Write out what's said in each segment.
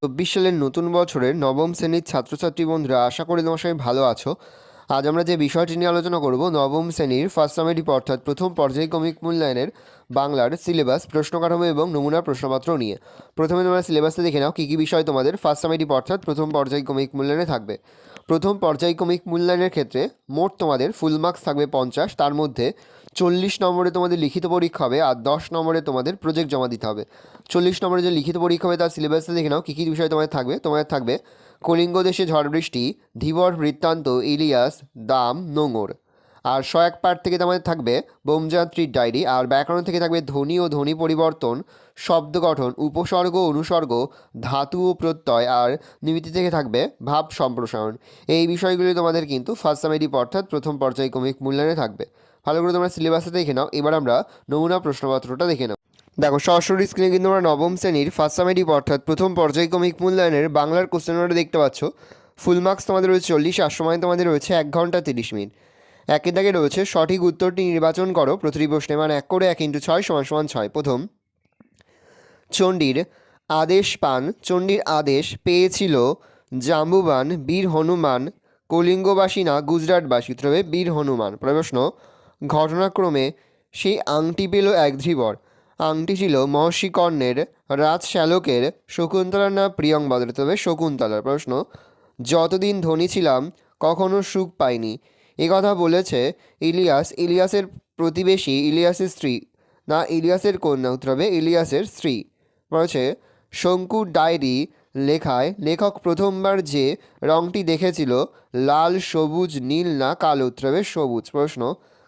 ২০২৪ সালের নতুন বছরের নবম শ্রেণীর ছাত্রছাত্রী বন্ধুরা, আশা করি তোমার সবাই ভালো আছো। আজ আমরা যে বিষয়টি নিয়ে আলোচনা করব, নবম শ্রেণীর ফার্স্ট সামেটিভ অর্থাৎ প্রথম পর্যায়ক্রমিক মূল্যায়নের বাংলার সিলেবাস, প্রশ্ন কাঠামো এবং নমুনা প্রশ্নপত্র নিয়ে। প্রথমে তোমরা সিলেবাসে দেখে নাও কী কী বিষয় তোমাদের ফার্স্ট সামেটিভ অর্থাৎ প্রথম পর্যায়ক্রমিক মূল্যায়নে থাকবে। প্রথম পর্যায়ক্রমিক মূল্যায়নের ক্ষেত্রে মোট তোমাদের ফুল মার্কস থাকবে 50, তার মধ্যে 40 নম্বরে তোমাদের লিখিত পরীক্ষা হবে আর 10 নম্বরে তোমাদের প্রজেক্ট জমা দিতে হবে। 40 নম্বরে যে লিখিত পরীক্ষা হবে তার সিলেবাসে দেখে নাও কী কী বিষয় তোমাদের থাকবে কলিঙ্গ দেশে ঝড় বৃষ্টি, ধীবর বৃত্তান্ত, ইলিয়াস, দাম, নোঙর। আর 101 পার্ট থেকে তোমাদের থাকবে বোমযাত্রীর ডায়েরি। আর ব্যাকরণ থেকে থাকবে ধ্বনি ও ধ্বনি পরিবর্তন, শব্দ গঠন, উপসর্গ অনুসর্গ, ধাতু ও প্রত্যয়। আর নিমিতি থেকে থাকবে ভাব সম্প্রসারণ। এই বিষয়গুলি তোমাদের কিন্তু ফার্স্ট সামেটিভ অর্থাৎ প্রথম পর্যায়ক্রমিক মূল্যায়নে থাকবে। ভালো করে তোমরা সিলেবাসে দেখে নাও। এবার আমরা নমুনা প্রশ্নপত্রটা দেখে নাও। দেখো, সরাসরি স্ক্রিনে কিন্তু আমরা নবম শ্রেণীর ফার্স্ট সামেটিভ অর্থাৎ প্রথম পর্যায়ক্রমিক মূল্যায়নের বাংলার কোশ্চেন পেপারটা দেখতে পাচ্ছ। ফুল মার্কস তোমাদের রয়েছে 40, আর সময় তোমাদের রয়েছে 1 ঘন্টা 30 মিনিট। একের দাগে রয়েছে সঠিক উত্তরটি নির্বাচন করো প্রতিটি প্রশ্নে, মান 1 করে 1 × 6 = 6। প্রথম, চণ্ডীর আদেশ পান, চণ্ডীর আদেশ পেয়েছিল জাম্বুবান বীর হনুমান, কলিঙ্গবাসী না গুজরাটবাসী। উত্তর হবে বীর হনুমান। প্রশ্ন, ঘটনাক্রমে সেই আংটি পেল এক ধীবর, আংটি ছিল মহর্ষি কর্ণের, রাজশ্যালকের, শকুন্তলার না প্রিয়ংবদের। তবে শকুন্তলার। প্রশ্ন, যতদিন ধনী ছিলাম কখনো সুখ পাইনি, কথা বলেছে ইলিয়াস, ইলিয়াসের প্রতিবেশী, ইলিয়াসের স্ত্রী না ইলিয়াসের কন্যা। উত্তর হবে ইলিয়াসের স্ত্রী। বলেছে শঙ্কুর ডায়েরি লেখায় লেখক প্রথমবার যে রঙটি দেখেছিল লাল, সবুজ, নীল না কালো। উত্তর হবে সবুজ। প্রশ্ন,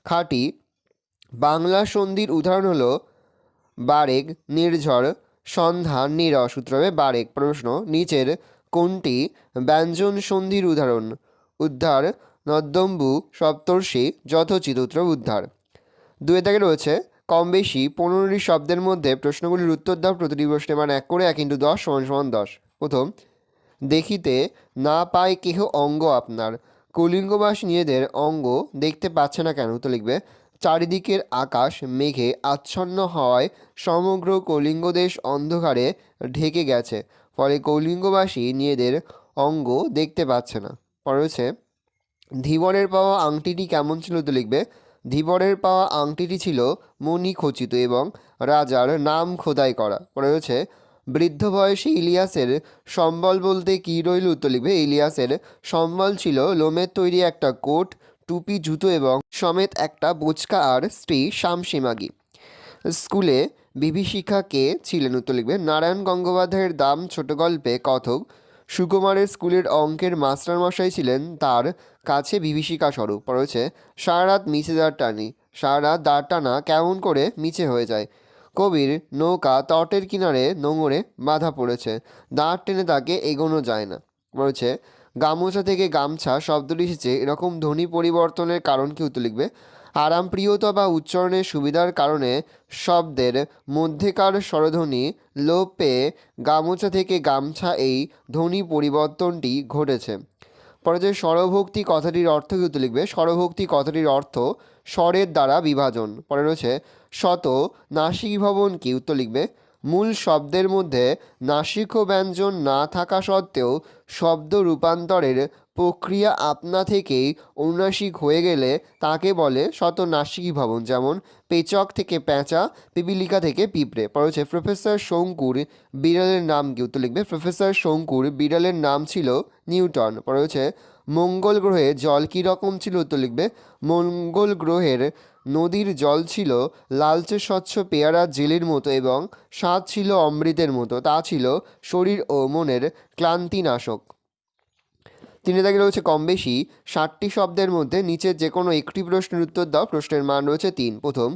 খাঁটি বাংলা সন্ধির উদাহরণ হলো বারেক, নির্ঝর, সন্ধ্যা, নীরস। উত্তর হবে বারেক। প্রশ্ন, নিচের কোনটি ব্যঞ্জন সন্ধির উদাহরণ? উদ্ধার, নদ্যম্বু, সপ্তর্ষি, যথোচিত। উত্তর উদ্ধার। দুয়ে দাগে রয়েছে কম বেশি 15টি শব্দের মধ্যে প্রশ্নগুলির উত্তর দাও প্রতিটি প্রশ্নে, মান 1 করে 1 × 10 = 10। প্রথম, দেখিতে না পায় কেহ অঙ্গ আপনার, কলিঙ্গবাসী নিজেদের অঙ্গ দেখতে পাচ্ছে না কেন? উত্তর লিখবে চারিদিকের আকাশ মেঘে আচ্ছন্ন হওয়ায় সমগ্র কলিঙ্গ দেশ অন্ধকারে ঢেকে গেছে, ফলে কলিঙ্গবাসী নিজেদের অঙ্গ দেখতে পাচ্ছে না। পরে রয়েছে ধীবরের পাওয়া আংটিটি কেমন ছিল? তো লিখবে ধীবরের পাওয়া আংটিটি ছিল মণি খচিত এবং রাজার নাম খোদাই করা। পরে রয়েছে বৃদ্ধ বয়সী ইলিয়াসের সম্বল বলতে কী রইল? উত্তর লিখবে ইলিয়াসের সম্বল ছিল লোমের তৈরি একটা কোট, টুপি, জুতো এবং সমেত একটা বোচকা আর স্ত্রী শামসীমাগি। স্কুলে বিভীষিকা কে ছিলেন? উত্তর লিখবে নারায়ণ গঙ্গোপাধ্যায়ের দাম ছোট গল্পে কথক সুকুমারের স্কুলের অঙ্কের মাস্টারমশাই ছিলেন তার কাছে বিভীষিকা স্বরূপ। রয়েছে সারা রাত মিছে দাঁড় টানি, সারা রাত দাঁড় টানা কেমন করে মিছে হয়ে যায়? কবির নৌকা তটের কিনারে নোঙরে বাঁধা পড়েছে, দাঁড় টেনে তাকে এগোনো যায় না। রয়েছে গামোচা থেকে গামছা শব্দটি এসেছে এরকম ধ্বনি পরিবর্তনের কারণ কি? উত্তর লিখবে আরামপ্রিয়তা বা উচ্চারণের সুবিধার কারণে শব্দের মধ্যেকার স্বরধ্বনি লোপ পেয়ে গামোচা থেকে গামছা এই ধ্বনি পরিবর্তনটি ঘটেছে। পরে যে স্বরভক্তি কথাটির অর্থ কি? উত্তর লিখবে স্বরভক্তি কথাটির অর্থ স্বরের দ্বারা বিভাজন। পরে রয়েছে শত নাসিক ভবন কি? উত্তর লিখবে মূল শব্দের মধ্যে নাসিক ব্যঞ্জন না থাকা সত্ত্বেও শব্দ রূপান্তরের প্রক্রিয়া আপনা থেকেই অনুনাসিক হয়ে গেলে তাকে বলে শতনাসিকী ভবন। যেমন পেচক থেকে পেঁচা, পিপিলিকা থেকে পিঁপড়ে। পরে হচ্ছে প্রফেসর শঙ্কুর বিড়ালের নাম কি? উত্তর লিখবে প্রফেসর শঙ্কুর বিড়ালের নাম ছিল নিউটন। পরে হচ্ছে মঙ্গল গ্রহে জল কী রকম ছিল? উত্তর লিখবে মঙ্গল গ্রহের নদীর জল ছিল লালচে স্বচ্ছ পেয়ারা জেলের মতো এবং স্বাদ ছিল অমৃতের মতো, তা ছিল শরীর ও মনের ক্লান্তিনাশক। তিনে দাগে রয়েছে কম বেশি 60টি শব্দের মধ্যে নিচের যে কোনো একটি প্রশ্নের উত্তর দাও। প্রশ্নের মান রয়েছে 3। প্রথম,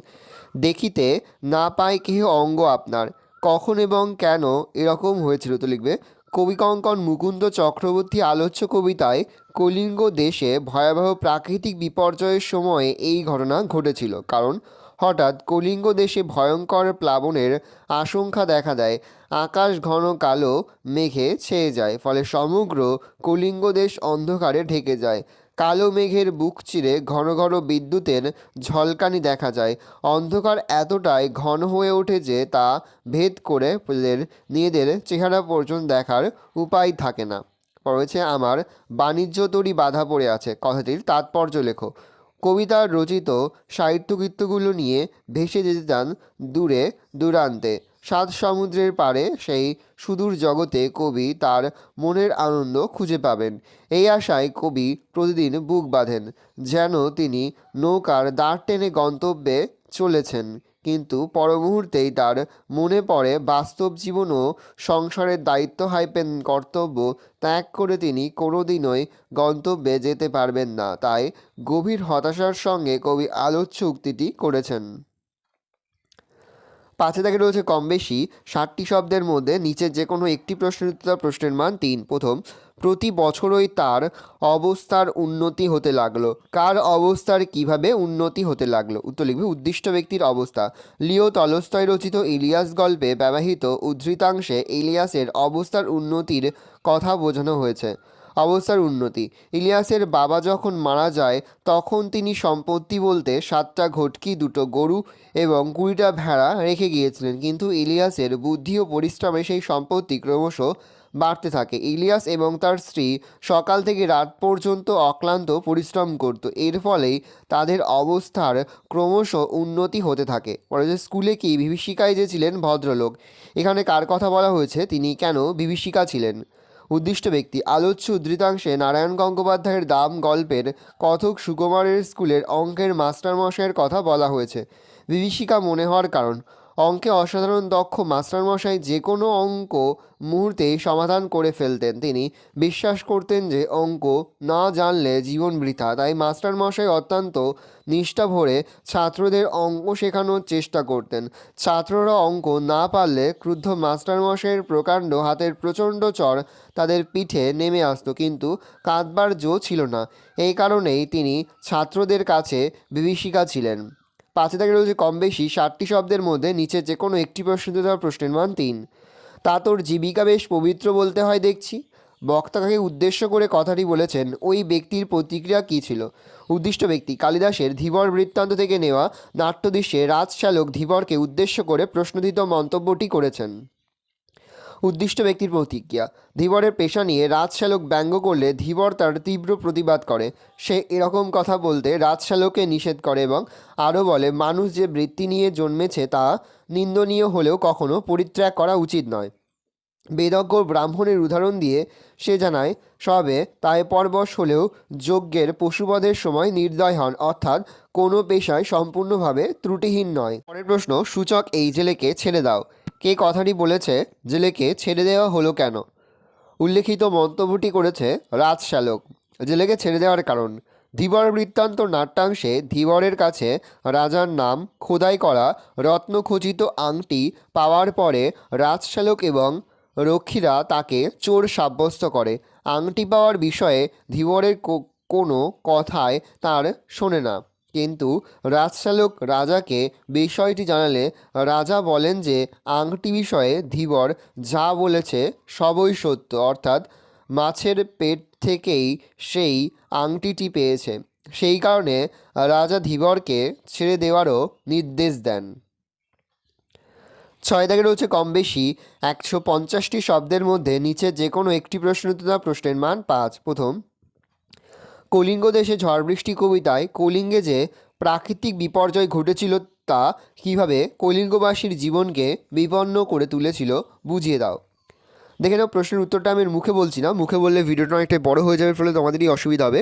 দেখিতে না পায় কেহ অঙ্গ আপনার, কখন এবং কেন এরকম হয়েছিল? তো লিখবে কবি কঙ্কন মুকুন্দ চক্রবর্তী আলোচ্য কবিতায় কলিঙ্গ দেশে ভয়াবহ প্রাকৃতিক বিপর্যয়ের সময়ে এই ঘটনা ঘটেছিল, কারণ হঠাৎ কলিঙ্গ দেশে ভয়ঙ্কর প্লাবনের আশঙ্কা দেখা দেয়, আকাশ ঘন কালো মেঘে ছেয়ে যায়, ফলে সমগ্র কলিঙ্গ দেশ অন্ধকারে ঢেকে যায়। কালো মেঘের বুক চিরে ঘন ঘন বিদ্যুতের ঝলকানি দেখা যায়। অন্ধকার এতটাই ঘন হয়ে ওঠে যে তা ভেদ করে নিজেদের চেহারা পর্যন্ত দেখার উপায় থাকে না। রয়েছে আমার বাণিজ্য তরী বাধা পড়ে আছে, কথাটির তাৎপর্য লেখো। কবিতার রচিত সাহিত্যকৃত্যগুলো নিয়ে ভেসে যেতে চান দূরে দূরান্তে। সাত সমুদ্রের পাড়ে সেই সুদূর জগতে কবি তার মনের আনন্দ খুঁজে পাবেন। এই আশায় কবি প্রতিদিন বুক বাঁধেন, যেন তিনি নৌকার দাঁড় টেনে গন্তব্যে চলেছেন। কিন্তু পর মুহূর্তেই তার মনে পড়ে বাস্তব জীবন ও সংসারের দায়িত্ব হাইপেন কর্তব্য ত্যাগ করে তিনি কোনোদিনই গন্তব্যে যেতে পারবেন না। তাই গভীর হতাশার সঙ্গে কবি আলোচ্য উক্তিটি করেছেন। পাঁচে দাগে রয়েছে কম বেশি 60টি শব্দের মধ্যে নিচের যে কোনো একটি প্রশ্নের উত্তর, প্রশ্নের মান 3। প্রথম, প্রতি বছরই তার অবস্থার উন্নতি হতে লাগলো। কার অবস্থার কিভাবে উন্নতি হতে লাগলো? উত্তর লিখবে উদ্দিষ্ট ব্যক্তির অবস্থা। লিও টলস্টয় রচিত ইলিয়াস গল্পে ব্যবহৃত উদ্ধৃতাংশে ইলিয়াসের অবস্থার উন্নতির কথা বোঝানো হয়েছে। অবস্থার উন্নতি: ইলিয়াসের বাবা যখন মারা যায় তখন তিনি সম্পত্তি বলতে 7টা ঘটকি, 2টো গরু এবং 20টা ভেড়া রেখে গিয়েছিলেন। কিন্তু ইলিয়াসের বুদ্ধি ও পরিশ্রমে সেই সম্পত্তি ক্রমশ বাড়তে থাকে। ইলিয়াস এবং তার স্ত্রী সকাল থেকে রাত পর্যন্ত অক্লান্ত পরিশ্রম করত। এর ফলেই তাদের অবস্থার ক্রমশ উন্নতি হতে থাকে। পরে যে স্কুলে কি বিভীষিকায় যে ছিলেন ভদ্রলোক, এখানে কার কথা বলা হয়েছে? তিনি কেন বিভীষিকা ছিলেন? উদ্দিষ্ট ব্যক্তি: আলোচ্য উদ্ধৃতাংশে নারায়ণ গঙ্গোপাধ্যায়ের দাম গল্পের কথক সুকুমারের স্কুলের অঙ্কের মাস্টারমশাইয়ের কথা বলা হয়েছে। বিভীষিকা মনে হওয়ার কারণ: অঙ্কে অসাধারণ দক্ষ মাস্টারমশাই যে কোনো অঙ্ক মুহূর্তেই সমাধান করে ফেলতেন। তিনি বিশ্বাস করতেন যে অঙ্ক না জানলে জীবন বৃথা। তাই মাস্টারমশাই অত্যন্ত নিষ্ঠা ভরে ছাত্রদের অঙ্ক শেখানোর চেষ্টা করতেন। ছাত্ররা অঙ্ক না পারলে ক্রুদ্ধ মাস্টারমশাইয়ের প্রকাণ্ড হাতের প্রচণ্ড চড় তাদের পিঠে নেমে আসতো, কিন্তু কাঁদবার জো ছিল না। এই কারণেই তিনি ছাত্রদের কাছে বিভীষিকা ছিলেন। পাঁচে দাগে রয়েছে কম বেশি 60টি শব্দের মধ্যে নিচে যে কোনো একটি প্রশ্ন দেওয়া, প্রশ্নের মান 3। তা তোর জীবিকা বেশ পবিত্র বলতে হয় দেখছি। বক্তাকে উদ্দেশ্য করে কথাটি বলেছেন, ওই ব্যক্তির প্রতিক্রিয়া কী ছিল? উদ্দিষ্ট ব্যক্তি: কালিদাসের ধীবর বৃত্তান্ত থেকে নেওয়া নাট্যদৃশ্যে রাজশ্যালক ধীবরকে উদ্দেশ্য করে প্রশ্নোত্থিত মন্তব্যটি করেছেন। উদ্দিষ্ট ব্যক্তির প্রতিক্রিয়া: ধীবরের পেশা নিয়ে রাজশ্যালক ব্যঙ্গ করলে ধীবর তার তীব্র প্রতিবাদ করে। সে এরকম কথা বলতে রাজশ্যালককে নিষেধ করে এবং আরও বলে, মানুষ যে বৃত্তি নিয়ে জন্মেছে তা নিন্দনীয় হলেও কখনো পরিত্যাগ করা উচিত নয়। বেদজ্ঞ ব্রাহ্মণের উদাহরণ দিয়ে সে জানায়, সবে তাই পরবশ হলেও যজ্ঞের পশুবধের সময় নির্দয় হন, অর্থাৎ কোনো পেশায় সম্পূর্ণভাবে ত্রুটিহীন নয়। পরের প্রশ্ন, সূচক এই জেলেকে ছেড়ে দাও। কে কথাটি বলেছে? জেলেকে ছেড়ে দেওয়া হলো কেন? উল্লেখিত মন্তব্যটি করেছে রাজশ্যালক। জেলেকে ছেড়ে দেওয়ার কারণ: ধীবর বৃত্তান্ত নাট্যাংশে ধীবরের কাছে রাজার নাম খোদাই করা রত্নখচিত আংটি পাওয়ার পরে রাজশ্যালক এবং রক্ষীরা তাকে চোর সাব্যস্ত করে। আংটি পাওয়ার বিষয়ে ধীবরের কোনো কথায় তার শোনে না, কিন্তু রাজশ্যালক রাজাকে বিষয়টি জানালে রাজা বলেন যে আংটি বিষয়ে ধীবর যা বলেছে সবই সত্য, অর্থাৎ মাছের পেট থেকেই সেই আংটিটি পেয়েছে। সেই কারণে রাজা ধীবরকে ছেড়ে দেওয়ারও নির্দেশ দেন। 6 দাগে রয়েছে কম বেশি 150টি শব্দের মধ্যে নিচে যে কোনো একটি প্রশ্ন উত্তর, প্রশ্নের মান 5। প্রথম, কলিঙ্গ দেশে ঝড় বৃষ্টি কবিতায় কলিঙ্গে যে প্রাকৃতিক বিপর্যয় ঘটেছিল তা কীভাবে কলিঙ্গবাসীর জীবনকে বিপন্ন করে তুলেছিল বুঝিয়ে দাও। দেখে নাও, প্রশ্নের উত্তরটা আমি মুখে বলছি না, মুখে বললে ভিডিওটা অনেকটাই বড় হয়ে যাবে, ফলে তোমাদেরই অসুবিধা হবে।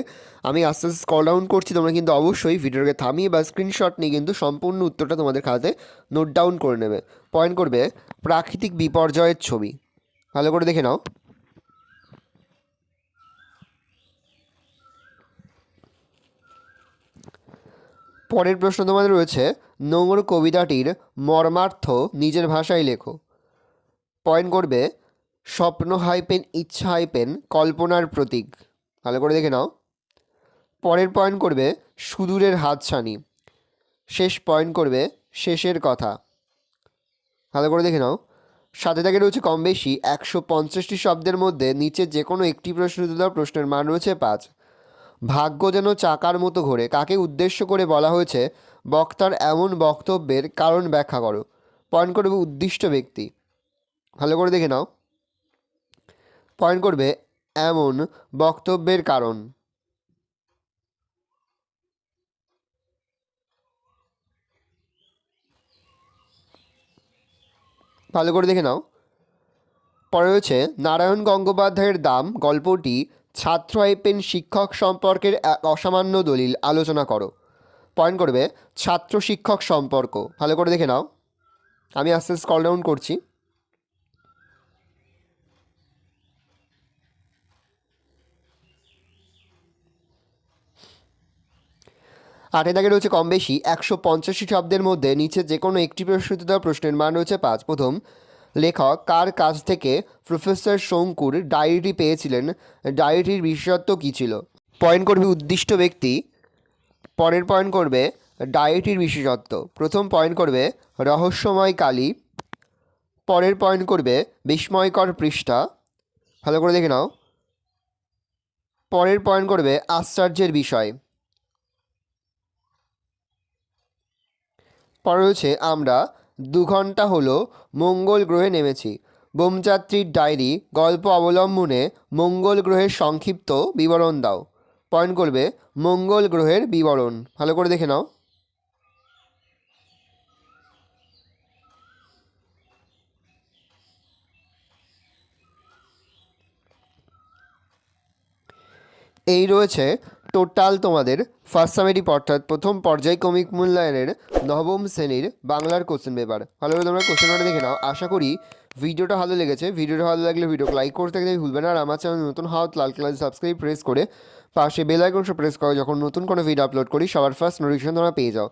আমি আস্তে আস্তে স্ক্রল ডাউন করছি, তোমরা কিন্তু অবশ্যই ভিডিওটাকে থামিয়ে বা স্ক্রিনশট নিয়ে কিন্তু সম্পূর্ণ উত্তরটা তোমাদের খাতাতে নোট ডাউন করে নেবে। পয়েন্ট করবে প্রাকৃতিক বিপর্যয়ের ছবি। ভালো করে দেখে নাও। পরের প্রশ্ন তোমাদের রয়েছে, নোংর কবিতাটির মর্মার্থ নিজের ভাষায় লেখো। পয়েন্ট করবে স্বপ্ন হাইপেন ইচ্ছা হাইপেন কল্পনার প্রতীক। ভালো করে দেখে নাও। পরের পয়েন্ট করবে সুদূরের হাতছানি। শেষ পয়েন্ট করবে শেষের কথা। ভালো করে দেখে নাও। সাথে থাকে রয়েছে কম বেশি 150টি শব্দের মধ্যে নিচে যে কোনো একটি প্রশ্ন উত্তর দাও, প্রশ্নের মান রয়েছে 5। ভাগ্য যেন চাকার মতো ঘোরে কাকে উদ্দেশ্য করে বলা হয়েছে? বক্তার এমন বক্তব্যের কারণ ব্যাখ্যা করো। পয়েন্ট করবে উদ্দিষ্ট ব্যক্তি। ভালো করে দেখে নাও। পয়েন্ট করবে এমন বক্তব্যের কারণ। ভালো করে দেখে নাও। পরে রয়েছে নারায়ণ গঙ্গোপাধ্যায়ের দাম গল্পটি ছাত্র আইপেন শিক্ষক সম্পর্কের এক অসামান্য দলিল আলোচনা করো। পয়েন্ট করবে ছাত্র শিক্ষক সম্পর্ক। ভালো করে দেখে নাও। আমি আস্তে স্ক্রল ডাউন করছি। আটে দাগে রয়েছে কম বেশি 185 শব্দের মধ্যে নিচে যে কোনো একটি প্রশ্নিত দেওয়া প্রশ্নের মান রয়েছে 5। প্রথম, লেখক কার কাছ থেকে প্রফেসর শঙ্কুর ডায়েরিটি পেয়েছিলেন? ডায়েরিটির বিশেষত্ব কী ছিল? পয়েন্ট করবে উদ্দিষ্ট ব্যক্তি। পরের পয়েন্ট করবে ডায়েরিটির বিশেষত্ব। প্রথম পয়েন্ট করবে রহস্যময় কালি। পরের পয়েন্ট করবে বিস্ময়কর পৃষ্ঠা। ভালো করে দেখে নাও। পরের পয়েন্ট করবে আশ্চর্যের বিষয়। পরে রয়েছে আমরা 2 ঘন্টা হলো মঙ্গল গ্রহে নেমেছি। বোমযাত্রীর ডায়েরি গল্প অবলম্বনে মঙ্গল গ্রহের সংক্ষিপ্ত বিবরণ দাও। পয়েন্ট করবে মঙ্গল গ্রহের বিবরণ। ভালো করে দেখে নাও। এই রয়েছে টোটাল তোমাদের ফার্স্ট সামেটিভ অর্থাৎ প্রথম পর্যায়ক্রমিক মূল্যায়নের নবম শ্রেণীর বাংলার কোশ্চেন পেপার। ভালো করে তোমরা কোশ্চেন পেপারটা দেখে নাও। আশা করি ভিডিওটা ভালো লেগেছে। ভিডিওটা ভালো লাগলে ভিডিওকে লাইক করতে গেলে ভুলবে না। আর আমার চ্যানেল নতুন হওয়া লাল কালার সাবস্ক্রাইব প্রেস করে পাশে বেল আইকনটা প্রেস করো, যখন নতুন কোনো ভিডিও আপলোড করি সবার ফার্স্ট নোটিফিকেশন তোমরা পেয়ে যাও।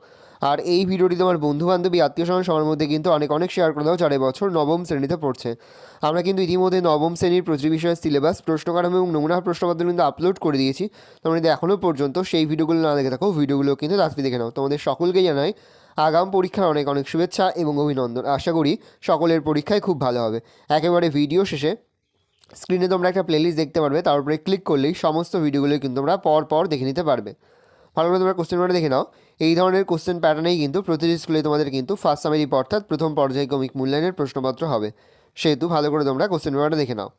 আর এই ভিডিওটি তোমার বন্ধুবান্ধবী আত্মীয় স্বজন সবার মধ্যে কিন্তু অনেক অনেক শেয়ার করে দাও যারা বছর নবম শ্রেণীতে পড়ছে। আমরা কিন্তু ইতিমধ্যে নবম শ্রেণীর প্রতি বিষয়ের সিলেবাস, প্রশ্নকাঠামো এবং নমুনা প্রশ্নপত্র কিন্তু আপলোড করে দিয়েছি। তোমরা যদি এখনও পর্যন্ত সেই ভিডিওগুলো না দেখে থাকো, ভিডিওগুলো কিন্তু তাড়াতাড়ি দেখে নাও। তোমাদের সকলকে জানাই আগাম পরীক্ষার অনেক অনেক শুভেচ্ছা এবং অভিনন্দন। আশা করি সকলের পরীক্ষায় খুব ভালো হবে। একেবারে ভিডিও শেষে স্ক্রিনে তোমরা একটা প্লেলিস্ট দেখতে পারবে, তার উপরে ক্লিক করলেই সমস্ত ভিডিওগুলো কিন্তু তোমরা পর দেখে নিতে পারবে। ভালো করে তোমরা কোশ্চেন পেপারটা দেখে নাও। এই ধরনের কোশ্চেন প্যাটার্নেই কিন্তু প্রতিটি স্কুলে তোমাদের কিন্তু ফার্স্ট সামেটিভ অর্থাৎ প্রথম পর্যায়ক্রমিক মূল্যায়নের প্রশ্নপত্র হবে। সেহেতু ভালো করে তোমরা কোশ্চেন পেপারটা দেখে নাও।